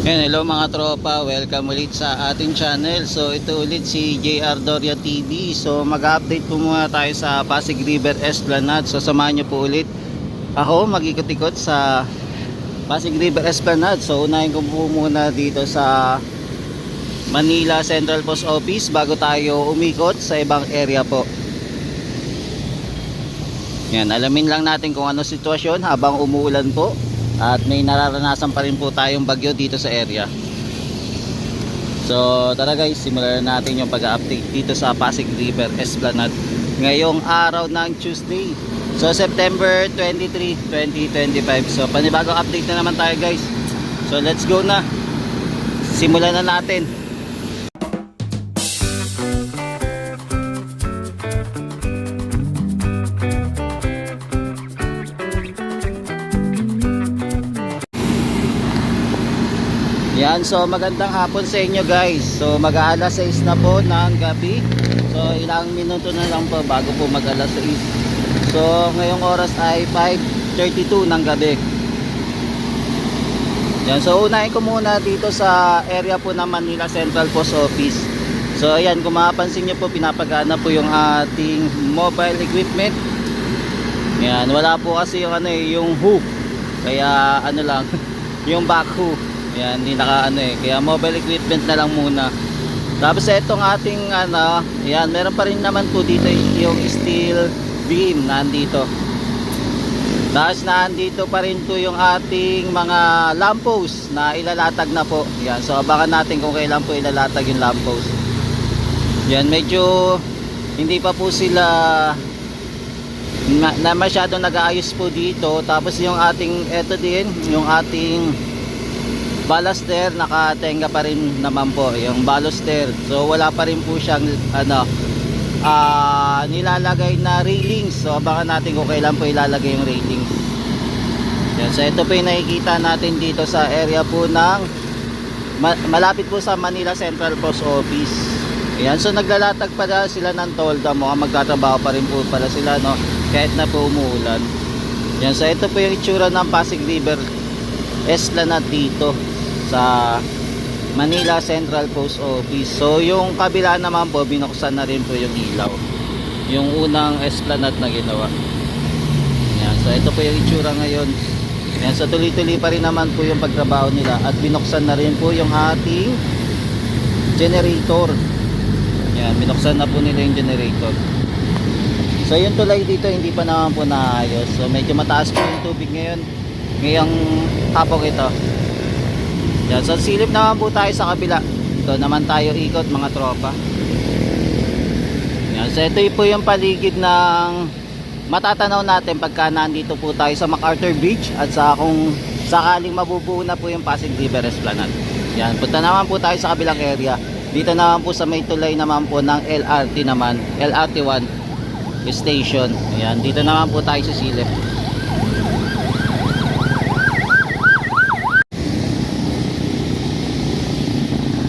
Hello mga tropa, welcome ulit sa ating channel. So ito ulit si JR Doria TV. So mag-update po muna tayo sa Pasig River Esplanade. So samahan nyo po ulit ako mag-ikot-ikot sa Pasig River Esplanade. So unahin ko po muna dito sa Manila Central Post Office bago tayo umikot sa ibang area po. Yan, alamin lang natin kung ano sitwasyon habang umuulan po. At may nararanasan pa rin po tayong bagyo dito sa area. So tara guys, simulan natin yung pag-update dito sa Pasig River Esplanade ngayong araw ng Tuesday. So September 23, 2025. So panibagong update na naman tayo guys. So let's go na. Simulan na natin. Yan, so magandang hapon sa inyo guys. So mag-aalas 6 na po ng gabi. So ilang minuto na lang po bago po mag-alas 6. So ngayong oras ay 5:32 ng gabi. Yan, so unahin ko muna dito sa area po ng Manila Central Post Office. So ayan, kung mapapansin nyo po, pinapagana po yung ating mobile equipment. Yan, wala po kasi yung yung hook. Kaya ano lang, yung backhoe. Yan, hindi kaya mobile equipment na lang muna. Tapos itong ating yan, meron pa rin naman po dito yung steel beam nandito. Tapos nandito pa rin po yung ating mga lamppost na ilalatag na po. Yan, so abangan natin kung kailan po ilalatag yung lamppost. Yan, medyo hindi pa po sila na masyadong nag-aayos po dito. Tapos yung ating yung ating baluster, nakatenga pa rin naman po yung baluster. So wala pa rin po siyang nilalagay na railings. So abangan natin kung kailan po ilalagay yung railings. Yan, so ito po yung nakikita natin dito sa area po ng malapit po sa Manila Central Post Office. Yan, so naglalatag pa sila ng tolda. Mukhang magtatrabaho pa rin po pala sila, no, kahit na po umuulan. Yan, so ito po yung itsura ng Pasig River Esplanade dito sa Manila Central Post Office. So yung kabila naman po, binuksan na rin po yung ilaw, yung unang esplanade na ginawa. Yan, so ito po yung itsura ngayon. Yan, so tuloy-tuloy pa rin naman po yung pagtrabaho nila at binuksan na rin po yung ating generator. Yan, binuksan na po nila yung generator. So yung tulay dito hindi pa naman po naayos. So medyo mataas po yung tubig ngayon, ngayong hapon ito. Yan, so silip naman po tayo sa kabila. Ito naman tayo ikot mga tropa. Yan, so ito po yung paligid ng matatanaw natin pagka nandito po tayo sa MacArthur Beach at sa kung sakaling mabubuo na po yung Pasig River Esplanade. Yan, punta naman po tayo sa kabilang area. Dito naman po sa may tulay naman po ng LRT naman, LRT1 station. Yan, dito naman po tayo sa silip.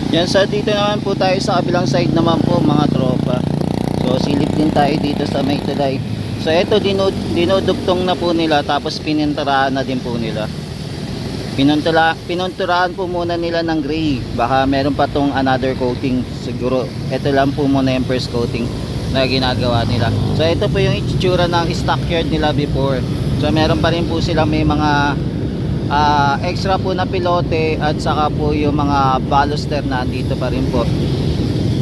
Yan, so dito naman po tayo sa kabilang side naman po mga tropa. So silip din tayo dito sa may tulay. So ito dinudugtong na po nila, tapos pininturahan na din po nila. Pinunturahan po muna nila ng gray. Baka meron pa tong another coating siguro. Ito lang po muna yung first coating na ginagawa nila. So ito po yung itsura ng stockyard nila before. So meron pa rin po silang may mga extra po na pilote at saka po yung mga baluster na nandito pa rin po.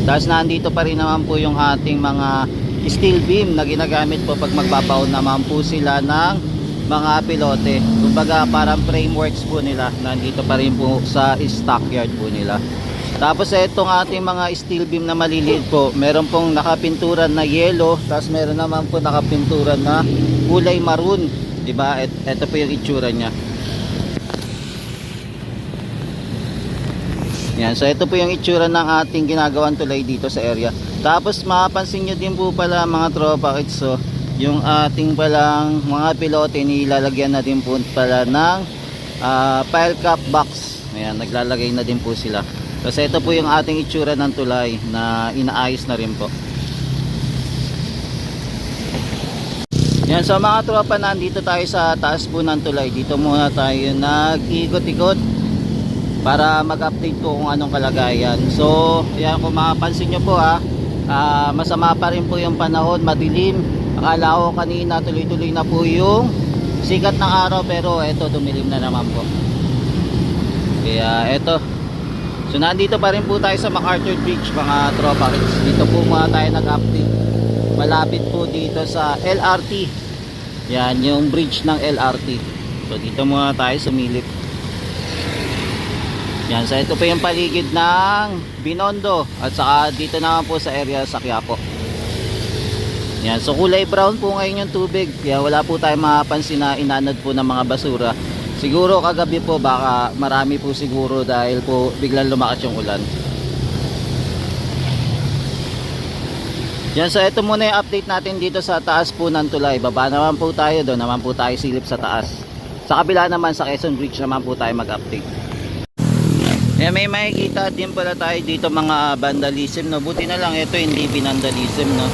Tapos nandito pa rin naman po yung ating mga steel beam na ginagamit po pag magbabaon naman po sila ng mga pilote. Kumbaga parang frameworks po nila, nandito pa rin po sa stockyard po nila. Tapos itong ating mga steel beam na maliliit po, meron pong nakapinturan na yellow, tapos meron naman po nakapinturan na kulay maroon, diba? Ito po yung itsura nya. Yan, so ito po yung itsura ng ating ginagawang tulay dito sa area. Tapos mapapansin nyo din po pala mga tropa kids, so yung ating palang mga pilote nilalagyan na din po pala ng pile cap box. Ayan, naglalagay na din po sila. Kasi ito po yung ating itsura ng tulay na inaayos na rin po. Yan, so mga tropa, nandito tayo sa taas po ng tulay. Dito muna tayo nag-ikot-ikot para mag-update po kung anong kalagayan. So yan, kung mapapansin nyo po masama pa rin po yung panahon, madilim. Akala ko kanina tuloy-tuloy na po yung sikat ng araw, pero eto dumilim na naman po. Kaya eto, so nandito pa rin po tayo sa MacArthur Bridge mga tropa kids. Dito po muna tayo nag-update. Malapit po dito sa LRT. Yan yung bridge ng LRT. So dito muna tayo sumilip. Yan, so ito po yung paligid ng Binondo. At saka dito naman po sa area sa Quiapo. Yan, so kulay brown po ngayon yung tubig. Kaya wala po tayong mapapansin na inanod po ng mga basura. Siguro kagabi po baka marami po siguro dahil po biglang lumakas yung ulan. Yan, so ito muna yung update natin dito sa taas po ng tulay. Baba naman po tayo, doon naman po tayo silip sa taas. Sa kabila naman sa Quezon Bridge naman po tayo mag-update. Yan, may makikita din pala tayo dito mga vandalism, no. Buti na lang ito hindi binandalism, no.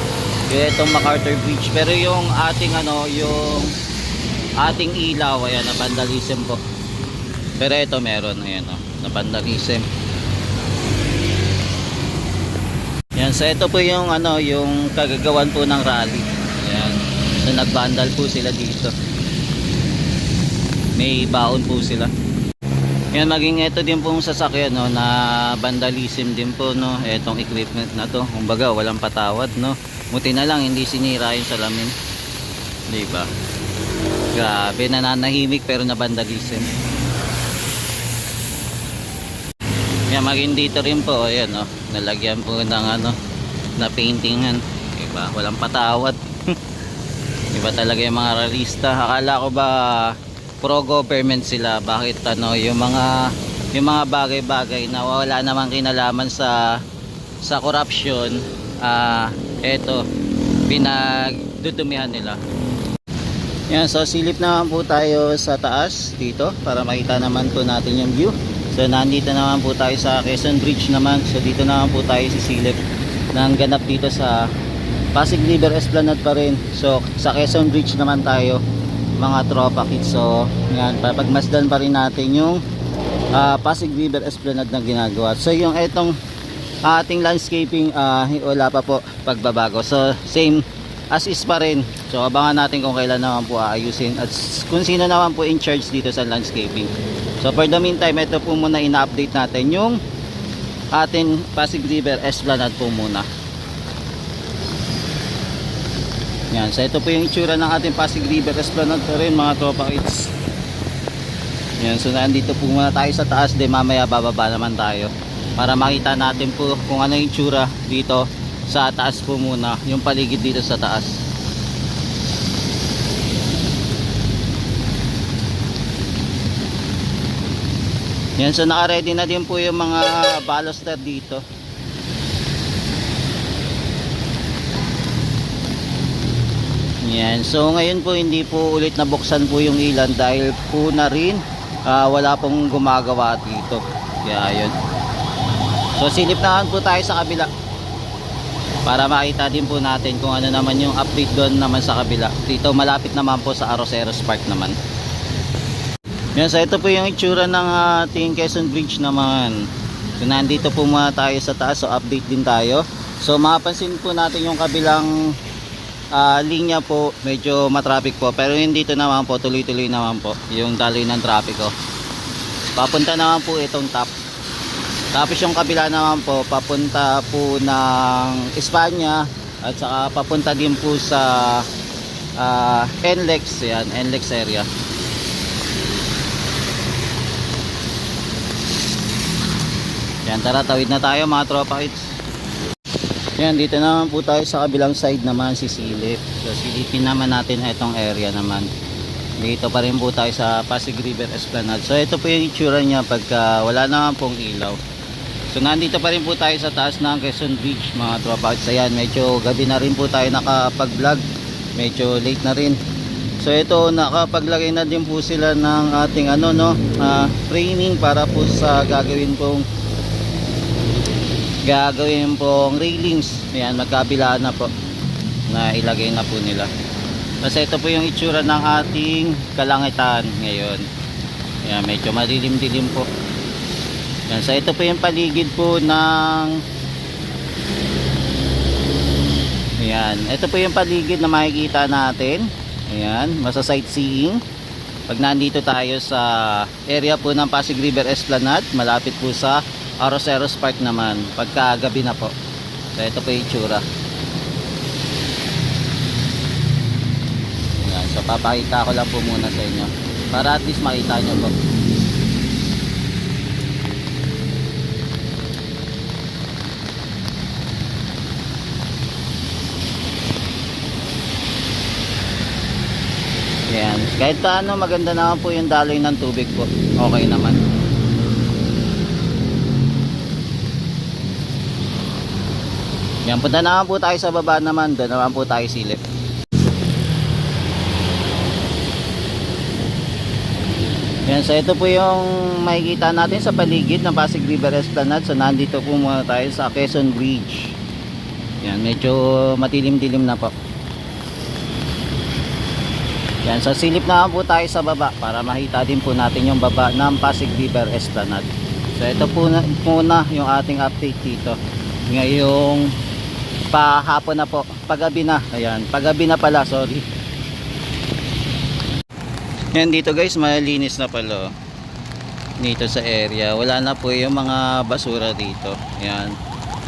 Kaya itong MacArthur Bridge, pero yung ating yung ating ilaw, ayan, na vandalism po. Pero ito meron, ayan, na vandalism. Yan, so ito po yung yung kagagawan po ng rally. Ayan, so nagvandal po sila dito. May baon po sila. Yan, maging ito din pong sasakyan, no, na vandalism din po, no. Etong equipment na to, kumbaga walang patawad, no. Buti na lang hindi sinira yung salamin, diba? Grabe, nananahimik pero na vandalism. Yan, maging dito rin po, ayan, no, nalagyan po ng na paintingan, diba? Walang patawad. Iba talaga yung mga ralista. Akala ko ba pro government sila? Bakit yung mga bagay-bagay na wala namang kinalaman sa corruption, eto pinagdudumihan nila. Yan, so silip naman po tayo sa taas dito para makita naman po natin yung view. So nandito naman po tayo sa Quezon Bridge naman. So dito naman po tayo sisilip ng ganap dito sa Pasig River Esplanade pa rin. So sa Quezon Bridge naman tayo mga tropa kids. So yan, papagmasdan pa rin natin yung Pasig River Esplanade na ginagawa. So yung etong ating landscaping, wala pa po pagbabago. So same as is pa rin. So abangan natin kung kailan naman po aayusin at kung sino naman po in charge dito sa landscaping. So for the meantime, ito po muna ina-update natin yung ating Pasig River Esplanade po muna. Yan, so ito po yung itsura ng ating Pasig River Esplanade pa rin mga tropa kids. Yan, so nandito po muna tayo sa taas, de mamaya bababa naman tayo para makita natin po kung ano yung itsura dito sa taas po muna, yung paligid dito sa taas. Yan, so naka-ready na din po yung mga baluster dito. Yan, so ngayon po hindi po ulit nabuksan po yung ilan dahil po na rin wala pong gumagawa dito. Kaya yun. So silip naman po tayo sa kabila para makita din po natin kung ano naman yung update doon naman sa kabila. Dito malapit naman po sa Arroceros Park naman. Yan, so ito po yung itsura ng ating Quezon Bridge naman. So nandito po muna tayo sa taas, so update din tayo. So mapapansin po natin yung kabilang linya po, medyo matraffic po, pero yung dito naman po tuloy-tuloy naman po yung daloy ng trapiko. Papunta naman po itong top. Tapos yung kabila naman po papunta po ng Espanya at saka papunta din po sa NLEX, yan, NLEX area. Yan, tara tawid na tayo mga tropa kids. Yan, dito naman po tayo sa kabilang side naman sisilip. So silipin naman natin itong area naman. Dito pa rin po tayo sa Pasig River Esplanade. So ito po yung itsura niya pagka wala naman pong ilaw. So nandito pa rin po tayo sa taas ng Quezon Bridge mga tropa. Ayan, medyo gabi na rin po tayo nakapag-vlog. Medyo late na rin. So ito, nakapaglagay na din po sila ng ating framing para po sa gagawin pong railings. Ayan, magkabila na po na ilagay na po nila. Kasi ito po yung itsura ng ating kalangitan ngayon. Ayan, medyo madilim-dilim po. Yan, so ito po yung paligid po ng ayan, ito po yung paligid na makikita natin. Ayan, masa-sightseeing pag nandito tayo sa area po ng Pasig River Esplanade, malapit po sa Arroceros Park naman pagkagabi na po. So ito po yung itsura. Ayan, so papakita ko lang po muna sa inyo para at least makita nyo po. Ayan, kahit paano maganda naman po yung daloy ng tubig po. Okay naman. Yan, punta naman po tayo sa baba naman. Doon naman po tayo silip. Yan, so ito po yung makikita natin sa paligid ng Pasig River Esplanade. So nandito po muna tayo sa Quezon Bridge. Yan, medyo matilim-dilim na po. Yan, so silip na po tayo sa baba para makita din po natin yung baba ng Pasig River Esplanade. So ito po muna yung ating update dito. Ngayong pahapon na po, paggabi na. Ayan, paggabi na pala, sorry. Yan dito guys, malinis na pala dito sa area. Wala na po yung mga basura dito. Ayan,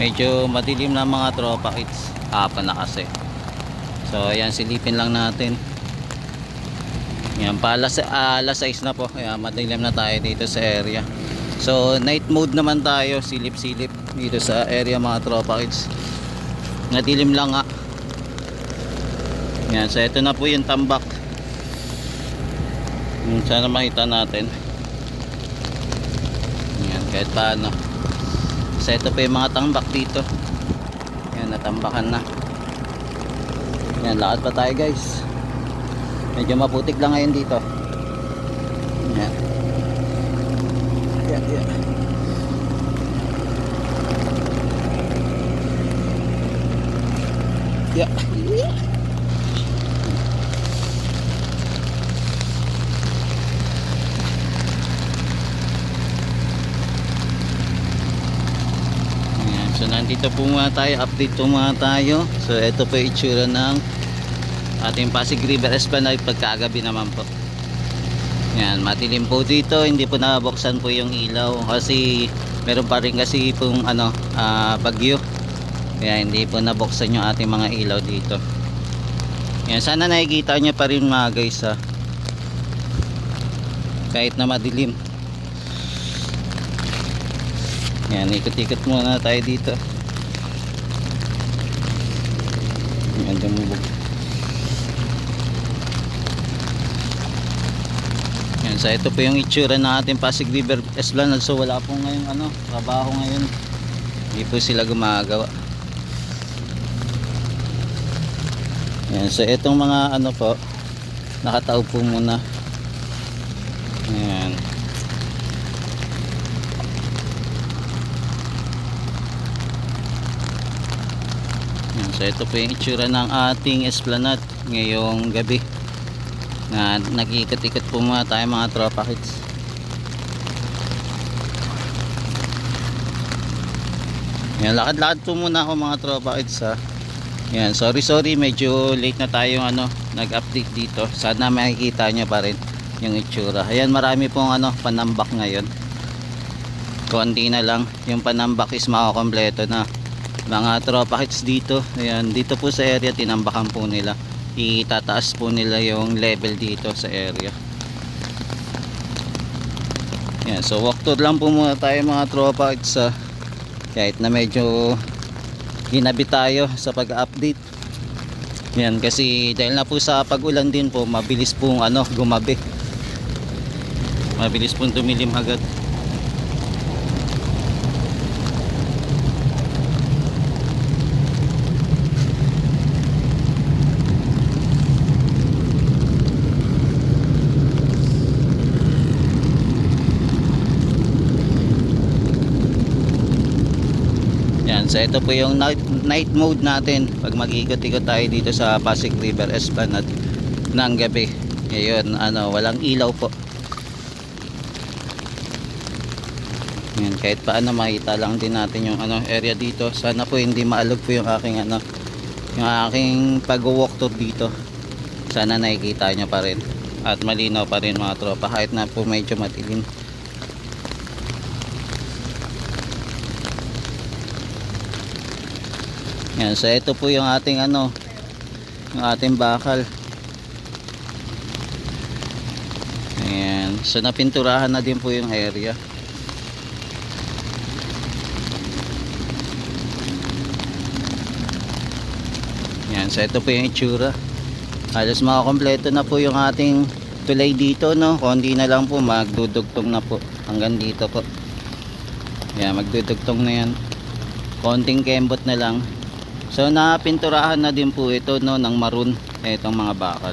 medyo madilim na mga tropa kids. Hapon na kasi. So ayan, silipin lang natin. Yan, alas 6 na po. Ayan, madilim na tayo dito sa area. So night mode naman tayo, silip-silip dito sa area mga tropa kids. Nadilim lang nga. Yan, so ito na po yung tambak. Sana makita natin. Yan, kahit paano. So ito po yung mga tambak dito. Yan, natambakan na. Yan, lakad pa tayo guys. Medyo maputik lang ngayon dito. Yan. Yan, yan. Yeah. Ayan, so nandito po muna tayo, update po muna tayo. So ito po yung itsura ng ating Pasig River Esplanade pagkagabi naman po. Yan, matilim po dito, hindi po nabuksan po yung ilaw kasi meron pa rin kasi pong bagyo. Kaya hindi po nabuksan yung ating mga ilaw dito. Yan, sana nakikita nyo pa rin mga guys ha. Kahit na madilim. Yan, ikot-ikot muna tayo dito. Yan, dumubog. Yan, so ito po yung itsura ng ating Pasig River Esplanade. So wala po ngayong trabaho ngayon. Hindi po sila gumagawa. Yan, so itong mga po, nakataob po muna. Ayan. Yan, so ito po yung itsura ng ating Esplanade ngayong gabi. Na nag-ikot-ikot po muna tayo mga tropa kids. Yan, lakad-lakad po muna ako mga tropa kids ha. Yan, sorry medyo late na tayo nag-update dito. Sana makikita nyo pa rin yung itsura. Ayan, marami pong panambak ngayon. Konti na lang yung panambak is makakompleto na. Mga tropa hits dito. Ayan, dito po sa area tinambakan po nila. Itataas po nila yung level dito sa area. Ayan, so walk tour lang po muna tayo mga tropa hits kahit na medyo ginabi tayo sa pag-update. Yan, kasi dahil na po sa pag-ulan din po, mabilis pong gumabi. Mabilis pong tumilim agad. So ito po yung night mode natin pag mag-ikot-ikot tayo dito sa Pasig River Esplanade ng gabi. Ngayon walang ilaw po. Yan, kahit paano makita lang din natin yung area dito. Sana po hindi maalog po yung aking yung aking pag-walk tour dito. Sana nakikita nyo pa rin at malinaw pa rin mga tropa kahit na po medyo matilim. Yan, so ito po yung ating yung ating bakal. Ayan, so napinturahan na din po yung area. Yan, so ito po yung itsura. Halos makakompleto na po yung ating tulay dito, no? Konti na lang po, magdudugtong na po hanggang dito po. Yan, magdudugtong na yan. Konting kembot na lang. So napinturahan na din po ito, no, ng maroon itong mga bakal.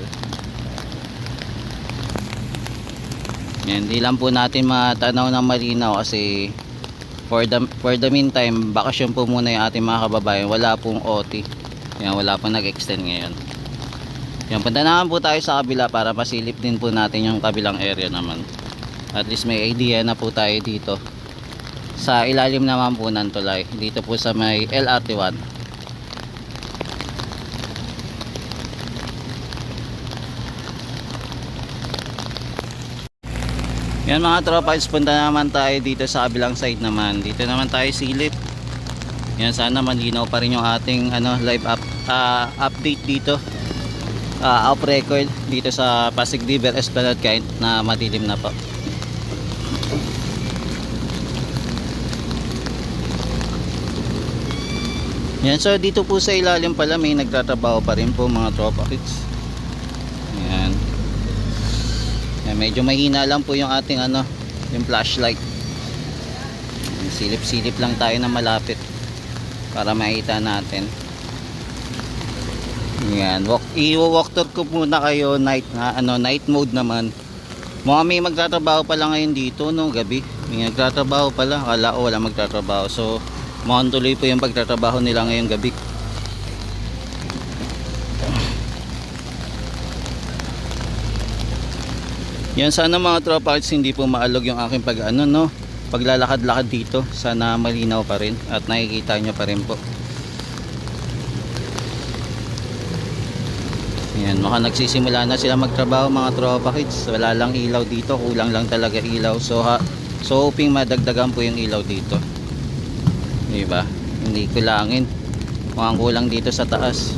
Yan, hindi lang po natin matanaw ng malinaw kasi for the meantime, bakasyon po muna yung ating mga kababayan. Wala pong OT. Yan, wala pong nag-extend ngayon. Yan, punta naman po tayo sa kabila para masilip din po natin yung kabilang area naman. At least may idea na po tayo dito. Sa ilalim naman po ng tulay. Dito po sa may LRT1. Yan mga tropa, punta naman tayo dito sa kabilang side naman. Dito naman tayo silip. Yan, sana malinaw pa rin yung ating live update dito. Off record dito sa Pasig River Esplanade kahit na madilim na po. Yan, so dito po sa ilalim pala may nagtatrabaho pa rin po mga tropa kids. Yan. Yan, medyo mahina lang po yung ating yung flashlight. Silip-silip lang tayo na malapit para makita natin. Yan, i-walk tour ko muna kayo night night mode naman. Mga may magtatrabaho pa lang ngayon dito, no, gabi. May nagtatrabaho pala, akala ko wala magtatrabaho. So, mukhang tuloy po yung pagtatrabaho nila ngayong gabi. Yan, sana mga tropa hindi po maalog yung aking paglalakad-lakad dito. Sana malinaw pa rin at nakikita nyo pa rin po. Yan, mukhang nagsisimula na sila magtrabaho mga tropa kids. Wala lang ilaw dito, kulang lang talaga ilaw. So hoping madagdagan po yung ilaw dito. Diba? Hindi kulangin. Mukhang kulang dito sa taas.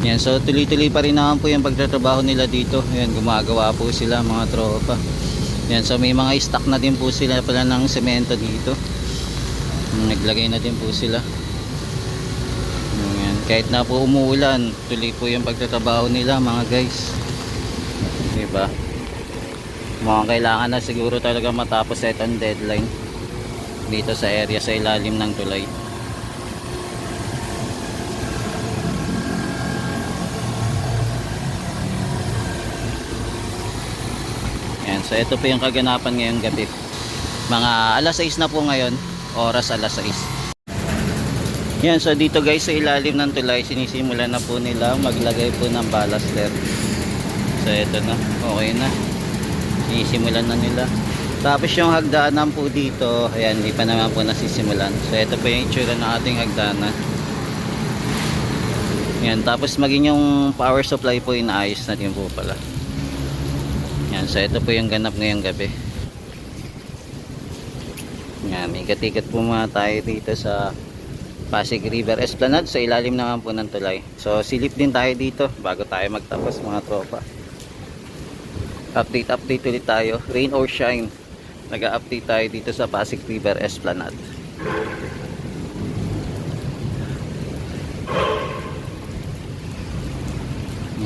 Yan, so tuloy-tuloy pa rin naman po yung pagtatrabaho nila dito. Yan, gumagawa po sila mga tropa. Yan, so may mga stock na din po sila pala ng semento dito. Naglagay na din po sila. Yan, kahit na po umuulan, tuloy po yung pagtatrabaho nila mga guys. Diba? Mukhang kailangan na siguro talaga matapos itong deadline dito sa area sa ilalim ng tulay. Yan, so ito po yung kaganapan ngayong gabi. Mga alas 6 na po ngayon, oras alas 6. Yan, so dito guys sa ilalim ng tulay, sinisimulan na po nila maglagay po ng baluster. So ito na, okay na. Sinisimulan na nila. Tapos yung hagdanan po dito, ayan, hindi pa naman po nasisimulan. So ito po yung itsura ng ating hagdanan. Yan, tapos maging yung power supply po inaayos na din po pala. Yan, so ito po yung ganap ngayong gabi. Yan, ikat-ikat po muna tayo dito sa Pasig River Esplanade, sa ilalim naman po ng tulay. So silip din tayo dito bago tayo magtapos mga tropa. Update ulit tayo, rain or shine. Nag-update tayo dito sa Pasig River Esplanade.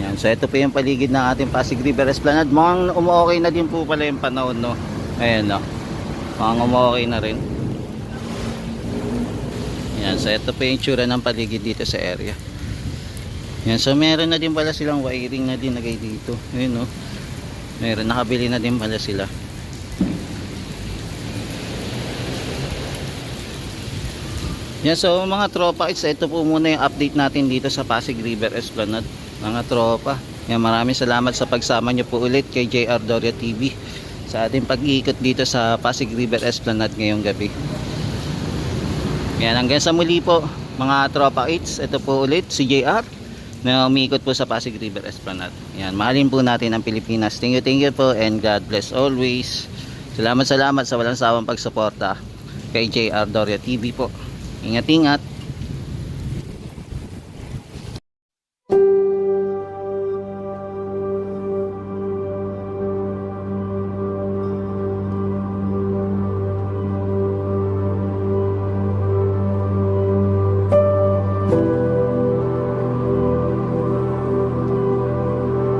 Yan, so ito po yung paligid ng ating Pasig River Esplanade. Mukhang umuokay na din po pala yung panahon, no. Ayan, no. Mukhang umuokay na rin. Yan, so ito po yung tsura ng paligid dito sa area. Yan, so meron na din pala silang wiring na din nagay dito. Ayun, no. Meron, nakabili na din pala sila. Yan, so mga tropa, ito po muna yung update natin dito sa Pasig River Esplanade. Mga tropa, yan, maraming salamat sa pagsama nyo po ulit kay JR Doria TV. sa ating pag-iikot dito sa Pasig River Esplanade ngayong gabi. Yan, hanggang sa muli po mga tropa eats. Ito po ulit si JR na umiikot po sa Pasig River Esplanade. Yan, mahalin po natin ang Pilipinas. Thank you po, and God bless always. Salamat sa walang sawang pagsuporta kay JR Doria TV po. Ingat-ingat.